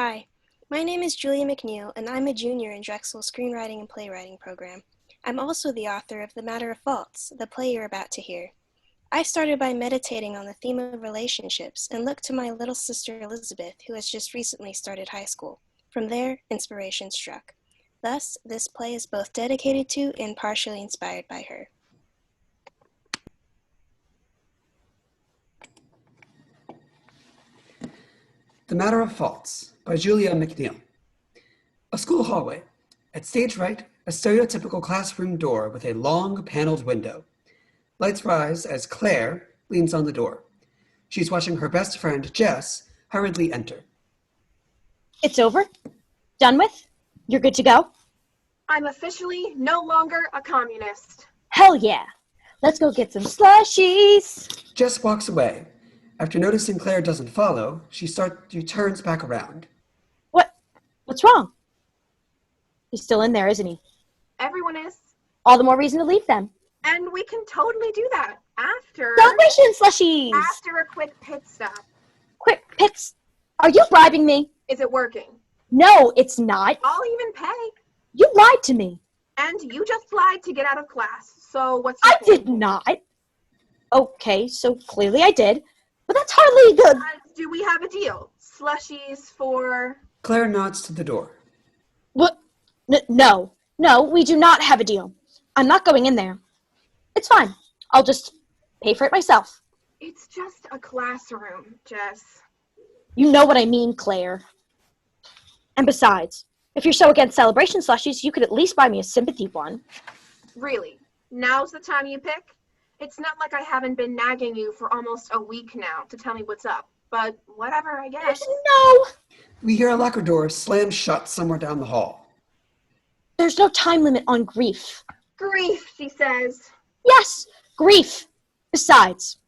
Hi, my name is Julia McNeill, and I'm a junior in Drexel Screenwriting and Playwriting program. I'm also the author of The Matter of Faults, the play you're about to hear. I started by meditating on the theme of relationships and looked to my little sister Elizabeth, who has just recently started high school. From there, inspiration struck. Thus, this play is both dedicated to and partially inspired by her. The Matter of Faults by Julia McNeill. A school hallway. At stage right, a stereotypical classroom door with a long paneled window. Lights rise as Claire leans on the door. She's watching her best friend, Jess, hurriedly enter. It's over? Done with? You're good to go? I'm officially no longer a communist. Hell yeah! Let's go get some slushies! Jess walks away. After noticing Claire doesn't follow, she turns back around. What's wrong? He's still in there, isn't he? Everyone is. All the more reason to leave them. And we can totally do that after... Celebration slushies! After a quick pit stop. Quick pits! Are you bribing me? Is it working? No, it's not. I'll even pay. You lied to me. And you just lied to get out of class. So what's I your did not. Okay, so clearly I did. But that's hardly good. Do we have a deal? Slushies for... Claire nods to the door. What? No, we do not have a deal. I'm not going in there. It's fine. I'll just pay for it myself. It's just a classroom, Jess. You know what I mean, Claire. And besides, if you're so against celebration slushies, you could at least buy me a sympathy one. Really? Now's the time you pick? It's not like I haven't been nagging you for almost a week now to tell me what's up. But whatever, I guess. No! We hear a locker door slam shut somewhere down the hall. There's no time limit on grief. Grief, she says. Yes, grief. Besides,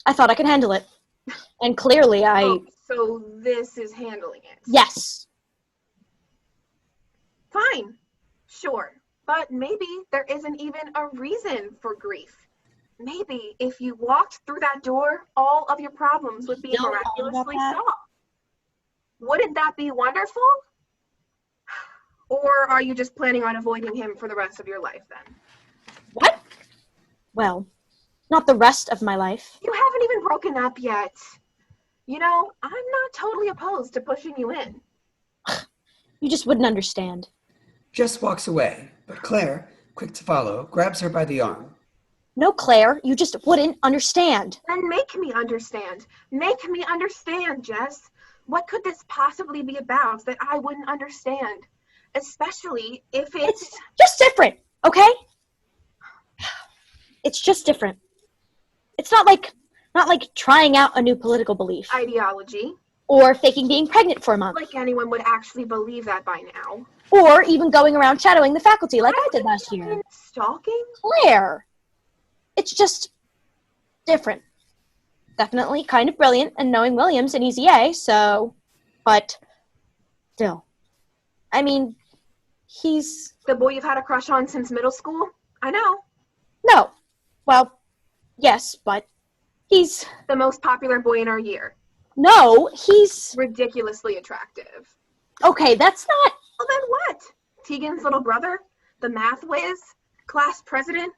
I thought I could handle it. And clearly Oh, so this is handling it. Yes. Fine. Sure. But maybe there isn't even a reason for grief. Maybe if you walked through that door, all of your problems would be Don't miraculously that. solved. Wouldn't that be wonderful? Or are you just planning on avoiding him for the rest of your life then? What? Well, not the rest of my life. You haven't even broken up yet. You know, I'm not totally opposed to pushing you in. You just wouldn't understand. Jess walks away, but Claire, quick to follow, grabs her by the arm. No, Claire, you just wouldn't understand. Then make me understand. Make me understand, Jess. What could this possibly be about that I wouldn't understand? Especially if It's just different, okay? It's just different. It's not like trying out a new political belief. ideology. Or faking being pregnant for a month. Like anyone would actually believe that by now. Or even going around shadowing the faculty like I did last year. Been stalking? Claire! It's just different. Definitely kind of brilliant and knowing William's an easy A, so... But still. I mean, he's... The boy you've had a crush on since middle school? I know. No. Well, yes, but he's... The most popular boy in our year. No, he's... Ridiculously attractive. Okay, that's not... Well, then what? Tegan's little brother? The math whiz? Class president?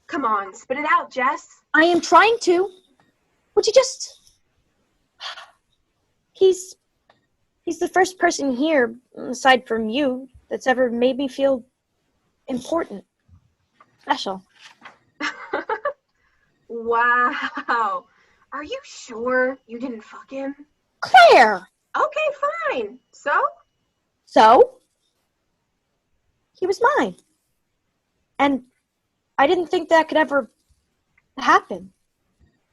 Come on, spit it out, Jess. I am trying to. Would you just... He's the first person here, aside from you, that's ever made me feel important. Special. Wow. Are you sure you didn't fuck him? Claire! Okay, fine. So? So? He was mine. And I didn't think that could ever happen.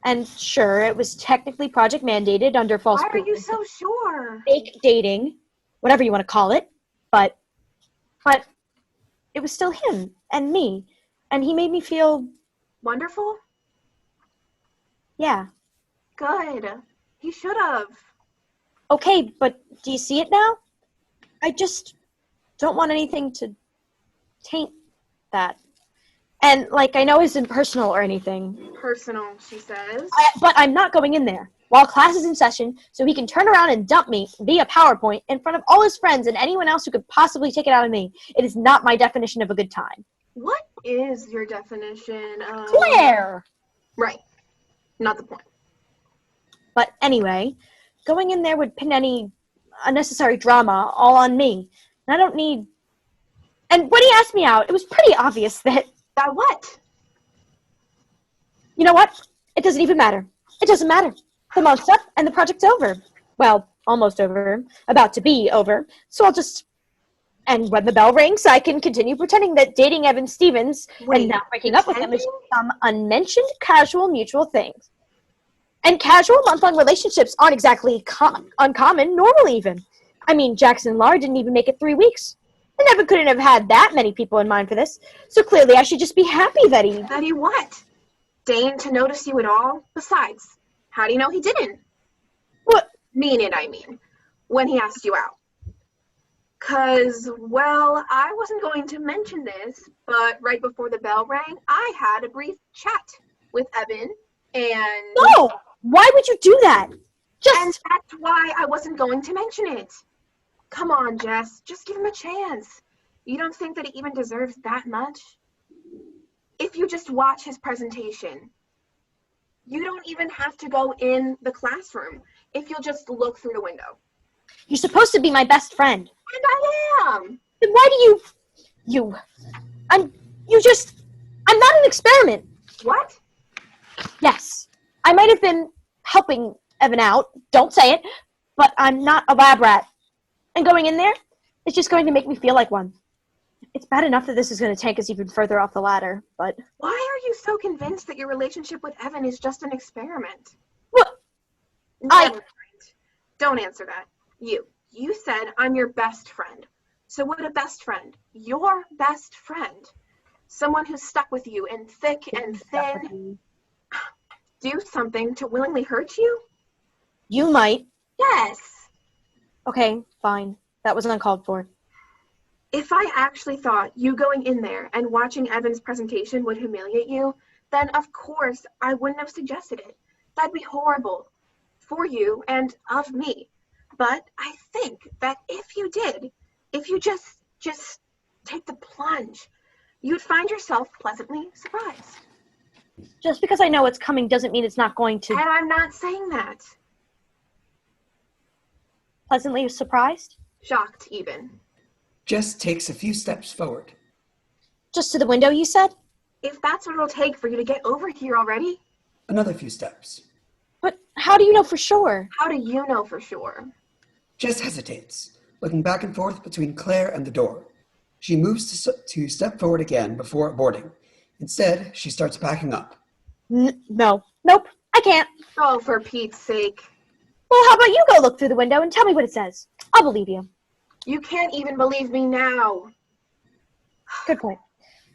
And sure, it was technically project mandated under false Why are you pretenses. so sure? Fake dating, whatever you want to call it, but it was still him and me, and he made me feel, Wonderful? yeah. Good. He should have. Okay, but do you see it now? I just don't want anything to taint that. And, I know it isn't personal or anything, Personal, she says. but I'm not going in there. while class is in session so he can turn around and dump me via PowerPoint in front of all his friends and anyone else who could possibly take it out of me. It is not my definition of a good time. What is your definition of... Claire! Right. Not the point. But anyway, going in there would pin any unnecessary drama all on me. And I don't need... And when he asked me out, it was pretty obvious that... That what? You know what? It doesn't even matter. It doesn't matter. The month's up and the project's over. Well, almost over. About to be over. So I'll just... And when the bell rings, I can continue pretending that dating Evan Stevens and not breaking up with him is some unmentioned casual mutual things. And casual month-long relationships aren't exactly uncommon, normal even. I mean, Jackson Lahr didn't even make it 3 weeks. And Evan couldn't have had that many people in mind for this. So clearly I should just be happy that he... That he what? Deigned to notice you at all? Besides, how do you know he didn't? What? I mean, when he asked you out. 'Cause, well, I wasn't going to mention this, but right before the bell rang, I had a brief chat with Evan, and... No! Why would you do that? And Just... that's why I wasn't going to mention it. Come on, Jess, just give him a chance. You don't think that he even deserves that much? If you just watch his presentation, you don't even have to go in the classroom if you'll just look through the window. You're supposed to be my best friend. And I am. Then why do you... I'm not an experiment. What? Yes, I might have been helping Evan out, don't say it, but I'm not a lab rat. And going in there, it's just going to make me feel like one. It's bad enough that this is going to take us even further off the ladder, but... Why are you so convinced that your relationship with Evan is just an experiment? What? Never mind. Don't answer that. You said I'm your best friend. So what a best friend? Your best friend. Someone who's stuck with you in thick and thin. Do something to willingly hurt you? You might. Yes. Okay, fine. That was uncalled for. If I actually thought you going in there and watching Evan's presentation would humiliate you, then of course I wouldn't have suggested it. That'd be horrible for you and of me. But I think that if you did, if you just take the plunge, you'd find yourself pleasantly surprised. Just because I know what's coming doesn't mean it's not going to... And I'm not saying that. Pleasantly surprised? Shocked, even. Jess takes a few steps forward. Just to the window, you said? If that's what it'll take for you to get over here already. Another few steps. But how do you know for sure? How do you know for sure? Jess hesitates, looking back and forth between Claire and the door. She moves to step forward again before boarding. Instead, she starts backing up. No. Nope. I can't. Oh, for Pete's sake. Well, how about you go look through the window and tell me what it says? I'll believe you. You can't even believe me now. Good point.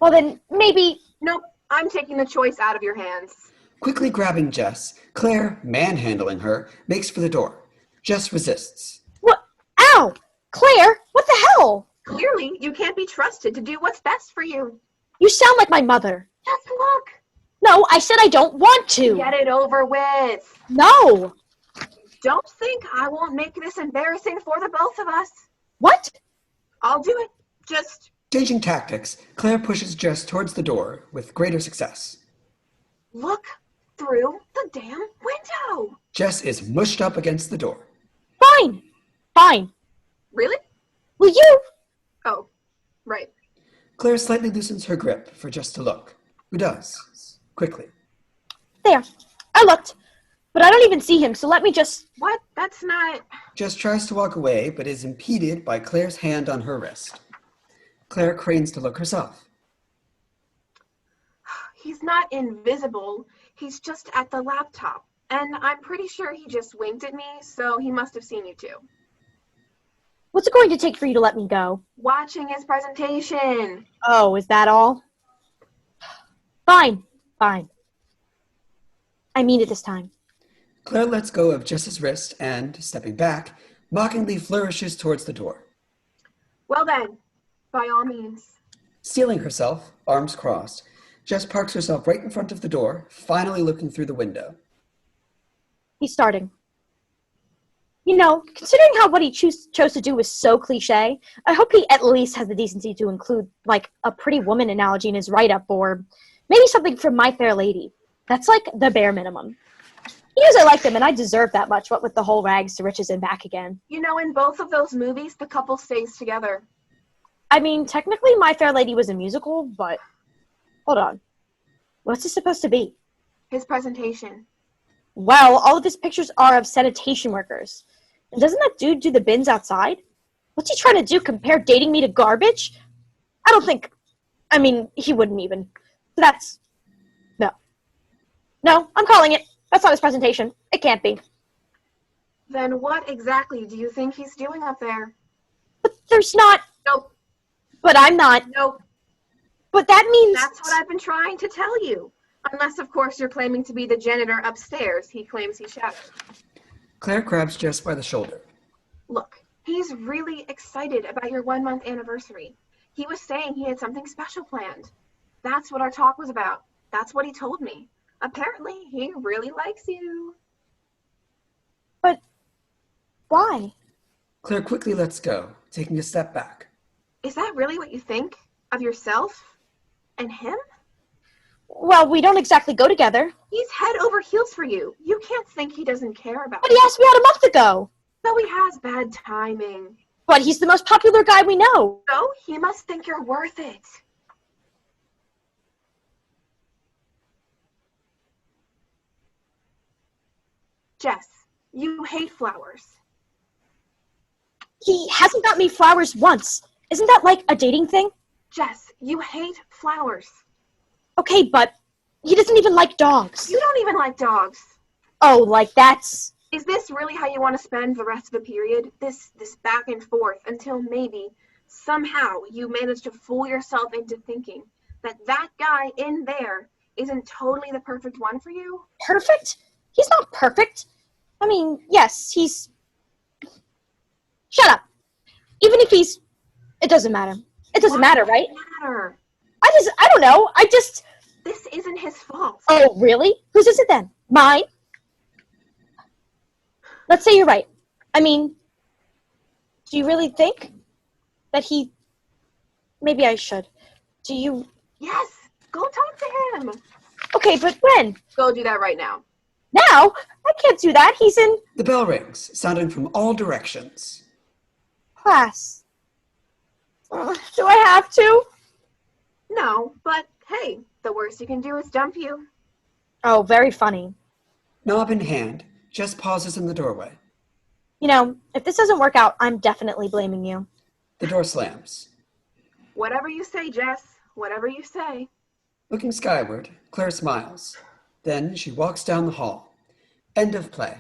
Well, then, maybe... Nope, I'm taking the choice out of your hands. Quickly grabbing Jess, Claire, manhandling her, makes for the door. Jess resists. What? Ow! Claire, what the hell? Clearly, you can't be trusted to do what's best for you. You sound like my mother. Just look. No, I said I don't want to. Get it over with. No. Don't think I won't make this embarrassing for the both of us. What? I'll do it. Just... Changing tactics, Claire pushes Jess towards the door with greater success. Look through the damn window. Jess is mushed up against the door. Fine. Really? Will you? Oh, right. Claire slightly loosens her grip for Jess to look, who does, quickly. There. I looked. But I don't even see him, so let me just... What? That's not... Jess tries to walk away, but is impeded by Claire's hand on her wrist. Claire cranes to look herself. He's not invisible. He's just at the laptop. And I'm pretty sure he just winked at me, so he must have seen you too. What's it going to take for you to let me go? Watching his presentation. Oh, is that all? Fine. I mean it this time. Claire lets go of Jess's wrist and, stepping back, mockingly flourishes towards the door. Well then, by all means. Steeling herself, arms crossed, Jess parks herself right in front of the door, finally looking through the window. He's starting. You know, considering how what he chose to do was so cliche, I hope he at least has the decency to include, like, a pretty woman analogy in his write-up, or maybe something from My Fair Lady. That's, like, the bare minimum. He knows I like him, and I deserve that much, what with the whole rags to riches and back again. You know, in both of those movies, the couple stays together. I mean, technically My Fair Lady was a musical, but hold on. What's this supposed to be? His presentation. Well, all of his pictures are of sanitation workers. And doesn't that dude do the bins outside? What's he trying to do, compare dating me to garbage? I don't think... I mean, he wouldn't even. So that's... No. No, I'm calling it. That's not his presentation. It can't be. Then what exactly do you think he's doing up there? But there's not... Nope. But I'm not. Nope. But that means... That's what I've been trying to tell you. Unless, of course, you're claiming to be the janitor upstairs he claims he shadowed. Claire grabs Jess by the shoulder. Look, he's really excited about your 1-month anniversary. He was saying he had something special planned. That's what our talk was about. That's what he told me. Apparently, he really likes you. But why? Claire quickly lets go, taking a step back. Is that really what you think of yourself and him? Well, we don't exactly go together. He's head over heels for you. You can't think he doesn't care about But he asked me out a month ago. So he has bad timing. But he's the most popular guy we know. So he must think you're worth it. Jess, you hate flowers. He hasn't got me flowers once. Isn't that like a dating thing? Jess, you hate flowers. Okay, but he doesn't even like dogs. You don't even like dogs. Oh, like that's... Is this really how you want to spend the rest of the period? This back and forth until maybe, somehow, you manage to fool yourself into thinking that that guy in there isn't totally the perfect one for you? Perfect? He's not perfect. I mean, yes, he's... Shut up. Even if he's... It doesn't matter. It doesn't matter, right? Matter. I don't know. This isn't his fault. Oh, really? Whose is it then? Mine? Let's say you're right. I mean, do you really think that he... Maybe I should. Do you... Yes, go talk to him. Okay, but when? Go do that right now. Now? I can't do that. He's in... The bell rings, sounding from all directions. class. Do I have to? No, but hey, the worst you can do is dump you. Oh, very funny. Knob in hand, Jess pauses in the doorway. You know, if this doesn't work out, I'm definitely blaming you. The door slams. Whatever you say, Jess. Whatever you say. Looking skyward, Claire smiles. Then she walks down the hall. End of play.